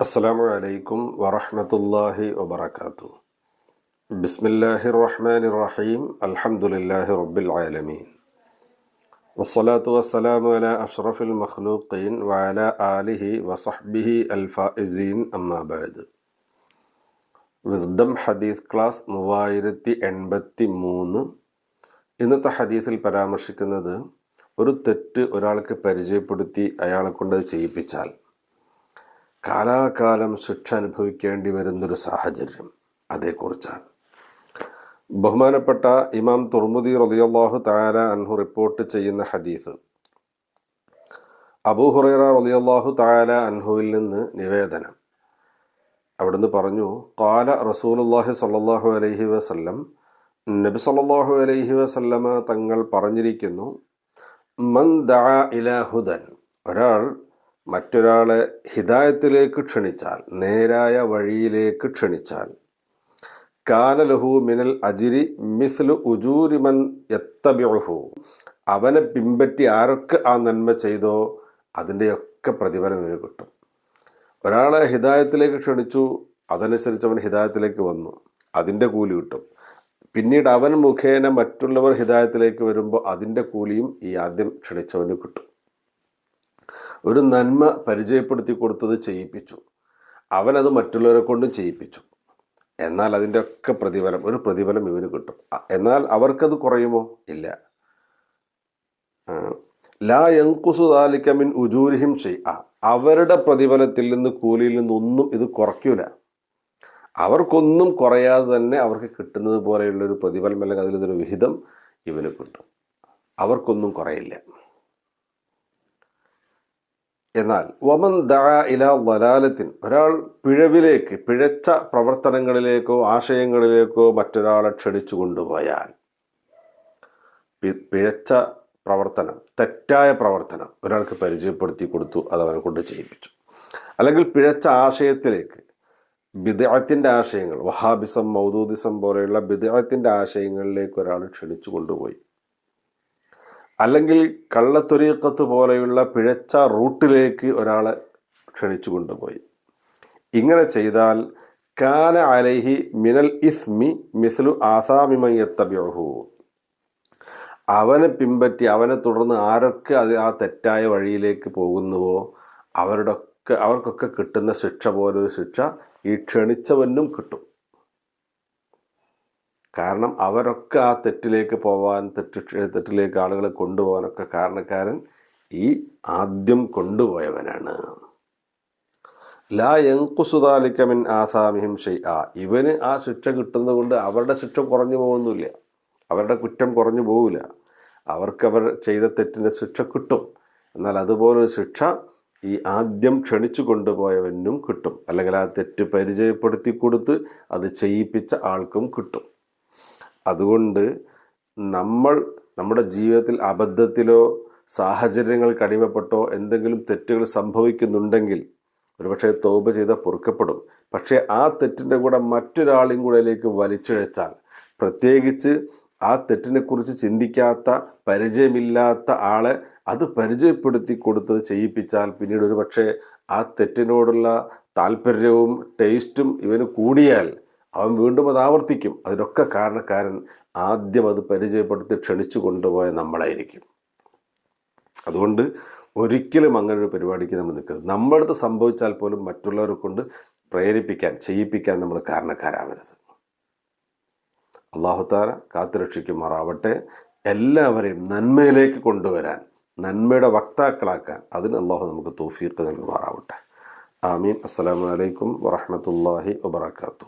അസ്സലാമു അലൈക്കും വറഹ്മത്തുള്ളാഹി വബറകാതുഹു. ബിസ്മില്ലാഹിർ റഹ്മാനിർ റഹീം. അൽഹംദുലില്ലാഹി റബ്ബിൽ ആലമീൻ. വസ്സലാത്തു വസ്സലാമു അലാ അഷ്റഫിൽ മഖ്ലൂഖീൻ വഅലാ ആലിഹി വസഹ്ബിഹി അൽ ഫായിസീൻ. അമ്മാ ബഅദ്. വിസ്ഡം ഹദീസ് ക്ലാസ് 3083. ഇന്നത്തെ ഹദീസിൽ പരാമർശിക്കുന്നത് ഒരു തെറ്റ് ഒരാൾക്ക് പരിചയപ്പെടുത്തി അയാളെ കൊണ്ട് അത് ചെയ്യിപ്പിച്ചാൽ കാലാകാലം ശിക്ഷ അനുഭവിക്കേണ്ടി വരുന്നൊരു സാഹചര്യം, അതേക്കുറിച്ചാണ്. ബഹുമാനപ്പെട്ട ഇമാം തുർമുദി റളിയല്ലാഹു തആല അൻഹു റിപ്പോർട്ട് ചെയ്യുന്ന ഹദീസ്, അബൂ ഹുറൈറ റളിയല്ലാഹു തആല അൻഹുവിൽ നിന്ന് നിവേദനം. അവിടുന്ന് പറഞ്ഞു, ഖാല റസൂലുള്ളാഹി സ്വല്ലല്ലാഹു അലൈഹി വസല്ലം, നബി സ്വല്ലല്ലാഹു അലൈഹി വസല്ലമ തങ്ങൾ പറഞ്ഞിരിക്കുന്നു, മൻ ദഅ ഇലാ ഹുദൻ, ഒരാൾ മറ്റൊരാളെ ഹിദായത്തിലേക്ക് ക്ഷണിച്ചാൽ, നേരായ വഴിയിലേക്ക് ക്ഷണിച്ചാൽ, കാന ലഹു മിനൽ അജ്രി മിസ്ലു ഉജൂരി മൻ യത്തബിഉഹു, അവനെ പിൻപറ്റി ആരൊക്കെ ആ നന്മ ചെയ്തോ അതിൻ്റെയൊക്കെ പ്രതിഫലം ഇവന് കിട്ടും. ഒരാളെ ഹിദായത്തിലേക്ക് ക്ഷണിച്ചു, അതനുസരിച്ച് അവൻ ഹിദായത്തിലേക്ക് വന്നു, അതിൻ്റെ കൂലി കിട്ടും. പിന്നീട് അവൻ മുഖേന മറ്റുള്ളവർ ഹിദായത്തിലേക്ക് വരുമ്പോൾ അതിൻ്റെ കൂലിയും ഈ ആദ്യം ക്ഷണിച്ചവന് കിട്ടും. ഒരു നന്മ പരിചയപ്പെടുത്തി കൊടുത്തത് ചെയ്യിപ്പിച്ചു, അവനത് മറ്റുള്ളവരെ കൊണ്ടും ചെയ്യിപ്പിച്ചു. എന്നാൽ അതിൻ്റെ ഒക്കെ ഒരു പ്രതിഫലം ഇവന് കിട്ടും. എന്നാൽ അവർക്കത് കുറയുമോ? ഇല്ല. ലാ യൻഖുസു ദാലിക മിൻ ഉജൂരിഹിം ഷൈഅ, അവരുടെ പ്രതിഫലത്തിൽ നിന്ന്, കൂലിയിൽ നിന്നൊന്നും ഇത് കുറയ്ക്കൂല. അവർക്കൊന്നും കുറയാതെ തന്നെ അവർക്ക് കിട്ടുന്നത് പോലെയുള്ളൊരു പ്രതിഫലം അല്ലെങ്കിൽ അതിൽ നിന്നൊരു വിഹിതം ഇവന് കിട്ടും. അവർക്കൊന്നും കുറയില്ല. എന്നാൽ വമൻ ദഅ ഇലാ ളലാലത്തിൻ, ഒരാൾ പിഴവിലേക്ക്, പിഴച്ച പ്രവർത്തനങ്ങളിലേക്കോ ആശയങ്ങളിലേക്കോ മറ്റൊരാളെ ക്ഷണിച്ചു കൊണ്ടുപോയാൽ, പിഴച്ച പ്രവർത്തനം, തെറ്റായ പ്രവർത്തനം ഒരാൾക്ക് പരിചയപ്പെടുത്തി കൊടുത്തു, അതവനെ കൊണ്ട് ചെയ്യിപ്പിച്ചു. അല്ലെങ്കിൽ പിഴച്ച ആശയത്തിലേക്ക്, ബിദ്അത്തിന്റെ ആശയങ്ങൾ, വഹാബിസം, മൗദൂദിസം പോലെയുള്ള ബിദ്അത്തിന്റെ ആശയങ്ങളിലേക്ക് ഒരാൾ ക്ഷണിച്ചു കൊണ്ടുപോയി, അല്ലെങ്കിൽ കള്ളത്തൊരീഖത്ത് പോലെയുള്ള പിഴച്ച റൂട്ടിലേക്ക് ഒരാളെ ക്ഷണിച്ചു കൊണ്ടുപോയി. ഇങ്ങനെ ചെയ്താൽ കാന അലൈഹി മിനൽ ഇസ്മി മിസ്ലു ആസാമി മൻ യത്തബിഉഹു, അവനെ പിൻപറ്റി അവനെ തുടർന്ന് ആരൊക്കെ ആ തെറ്റായ വഴിയിലേക്ക് പോകുന്നുവോ അവർക്കൊക്കെ കിട്ടുന്ന ശിക്ഷ പോലൊരു ശിക്ഷ ഈ ക്ഷണിച്ചവനും കിട്ടും. കാരണം അവരൊക്കെ ആ തെറ്റിലേക്ക് പോവാൻ, തെറ്റിലേക്ക് ആളുകളെ കൊണ്ടുപോകാനൊക്കെ കാരണക്കാരൻ ഈ ആദ്യം കൊണ്ടുപോയവനാണ്. ലാ യൻഖുസു ദാലിക മിൻ ആസാമിഹിം ഷൈഅ, ഇവന് ആ ശിക്ഷ കിട്ടുന്നത് കൊണ്ട് അവരുടെ ശിക്ഷ കുറഞ്ഞു പോകുന്നില്ല, അവരുടെ കുറ്റം കുറഞ്ഞു പോവില്ല. അവർ ചെയ്ത തെറ്റിൻ്റെ ശിക്ഷ കിട്ടും. എന്നാൽ അതുപോലൊരു ശിക്ഷ ഈ ആദ്യം ക്ഷണിച്ചു കൊണ്ടുപോയവനും കിട്ടും, അല്ലെങ്കിൽ ആ തെറ്റ് പരിചയപ്പെടുത്തി കൊടുത്ത് അത് ചെയ്യിപ്പിച്ച ആൾക്കും കിട്ടും. അതുകൊണ്ട് നമ്മുടെ ജീവിതത്തിൽ അബദ്ധത്തിലോ സാഹചര്യങ്ങൾക്ക് അടിമപ്പെട്ടോ എന്തെങ്കിലും തെറ്റുകൾ സംഭവിക്കുന്നുണ്ടെങ്കിൽ ഒരുപക്ഷെ തൗബ ചെയ്താൽ പൊറുക്കപ്പെടും. പക്ഷേ ആ തെറ്റിൻ്റെ കൂടെ മറ്റൊരാളെയും കൂടെയിലേക്ക് വലിച്ചിഴച്ചാൽ, പ്രത്യേകിച്ച് ആ തെറ്റിനെക്കുറിച്ച് ചിന്തിക്കാത്ത, പരിചയമില്ലാത്ത ആളെ അത് പരിചയപ്പെടുത്തി കൊടുത്തത് ചെയ്യിപ്പിച്ചാൽ, പിന്നീട് ഒരുപക്ഷെ ആ തെറ്റിനോടുള്ള താല്പര്യവും ടേസ്റ്റും ഇവന് കൂടിയാൽ അവൻ വീണ്ടും അത് ആവർത്തിക്കും. അതിനൊക്കെ കാരണക്കാരൻ ആദ്യം അത് പരിചയപ്പെടുത്തി ക്ഷണിച്ചു കൊണ്ടുപോയ നമ്മളായിരിക്കും. അതുകൊണ്ട് ഒരിക്കലും അങ്ങനെ ഒരു പരിപാടിക്ക് നമ്മൾ നിൽക്കരുത്. നമ്മുടെ അടുത്ത് സംഭവിച്ചാൽ പോലും മറ്റുള്ളവരെ കൊണ്ട് പ്രേരിപ്പിക്കാൻ, ചെയ്യിപ്പിക്കാൻ നമ്മൾ കാരണക്കാരാവരുത്. അല്ലാഹു തആല കാത്തുരക്ഷിക്കുമാറാവട്ടെ. എല്ലാവരെയും നന്മയിലേക്ക് കൊണ്ടുവരാൻ, നന്മയുടെ വക്താക്കളാക്കാൻ അതിന് അല്ലാഹു നമുക്ക് തൗഫീഖ് നൽകുമാറാവട്ടെ. ആമീൻ. അസ്സലാമു അലൈക്കും വറഹ്മത്തുള്ളാഹി വബറകാതുഹു.